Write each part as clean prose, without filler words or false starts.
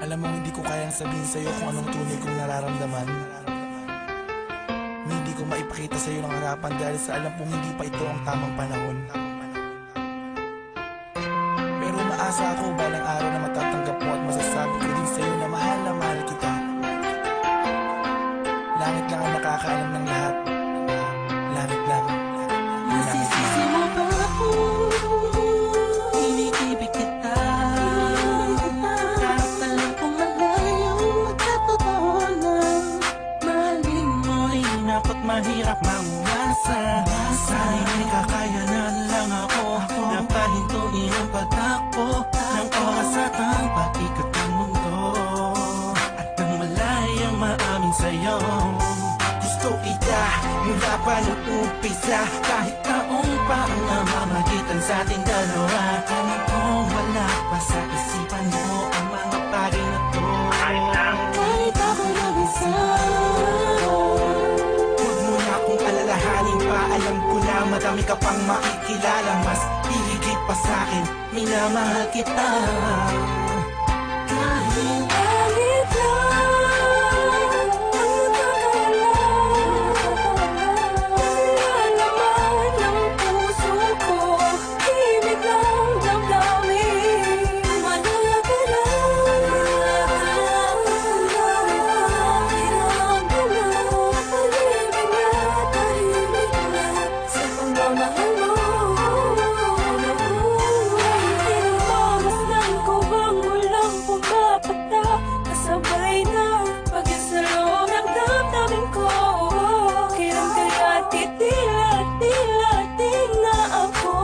Alam mo, hindi ko kayang sabihin sa'yo kung anong tunay kong nararamdaman. Hindi ko maipakita sa'yo ng harapan dahil sa alam kong hindi pa ito ang tamang panahon. Pero umaasa ako balang araw na matatanggap mo at masasabi ko din sa'yo na mahal kita. Langit lang ang nakakaalam ng lahat. Langit lang. Nasisisi mo ba ako? Iniibig kita. Kahit alam kong malayo magkatotohanan. Mahalin mo ay nako't mahirap mangumasa. Sana'y kakayanan lang ako na pahintuin ang pagtakbo ng oras at ang pag-ikot ng mundo. At nang malayang maamin sa'yo, gusto kita mula pa nung umpisa. Kahit taong pa ang namamagitan sa ating dalawa, alam kong wala pa sa isipan mo ang mga bagay na to. Kahit ako nag-isa, huwag mo na akong alalahanin pa. Alam ko na madami ka pang makikilala. Mas hihigit pa sa'kin, minamahal kita. Kahit alit lang ang nalaman ng puso ko, himig ng damdamin. Malaya ka lang, tahimik na sa pagmamahal mo. Inimamasdan ko bang walang pumapata, kasabay na pag-isalong ng damdamin ko. Kailan kaya titila-tila-ting na ako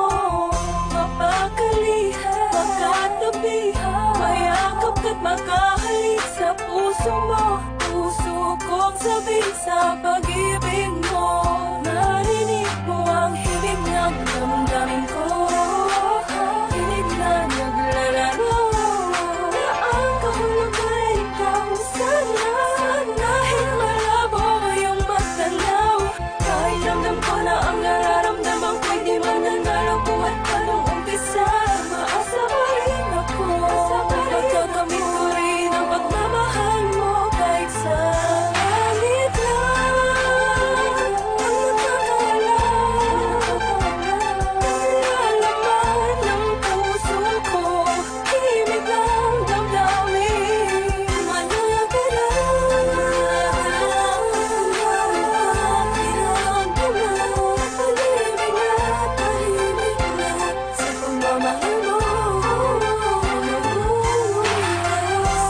mapakalihan, magkatabihan, mayakap ka't makahalik sa puso mo. Puso kong sabi sa pag-ibig mo, narinig mo ang himig ng damdamin ko. Hinig na naglalaro na ang kahulog ay ikaw sana. Dahil malabo yung magtanaw, kahit ramdam ko na ang nararamdaman ko'y di man nanalo. Buhat pa nung umpisa, maasa pa rin ako. Pagkakamit ko rin ang pagmamahal mo. Kahit sa alit lang ang nalalaman ng puso ko, himig ng damdamin. Malaya ka lang, tahimik na sa pagmamahal mo.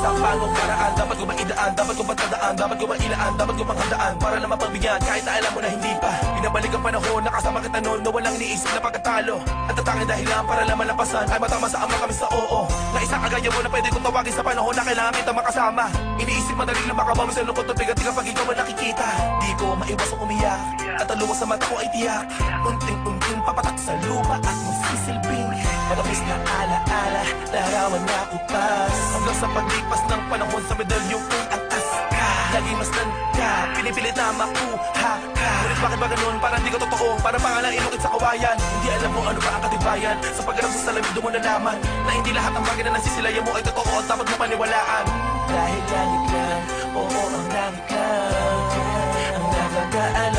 Sa bagong paraan, dapat ko maidaan, dapat ko matandaan, dapat ko mailaan, dapat ko manghandaan para na mapagbigyan kahit na alam mo na hindi pa. Pinabalik ang panahon, nakasama kita noon na walang niisip na pagkatalo. At tatangin dahilan para lang malampasan ay matama sa ama kami sa oo. Na isang kagaya mo na pwede kong tawagin sa panahon na kailangan kita makasama. Iniisip madali lang makabawi sa lungkot ng bigat kapag ikaw man nakikita. Di ko maiwasang umiyak at ang luwag sa mata ko ay tiyak. Unting-unting papatak sa lupa at magsisilbing matapos na ala-ala, larawan na kupas. Hanggang sa paglipas ng panahon sa medalyong kung atas ka, laging masdan ka, pinipilit na makuha ka. Ngunit bakit ba ganun? Parang di ka totoo, para pangalang inukit sa kawayan. Hindi alam mo ano pa ang katibayan. Sa pagharap sa salamin doon mo nalaman na hindi lahat ng bagay na nasisilayan mo ay totoo at dapat mo paniwalaan. Dahil langit lang, oo ang langit lang ang nagagaan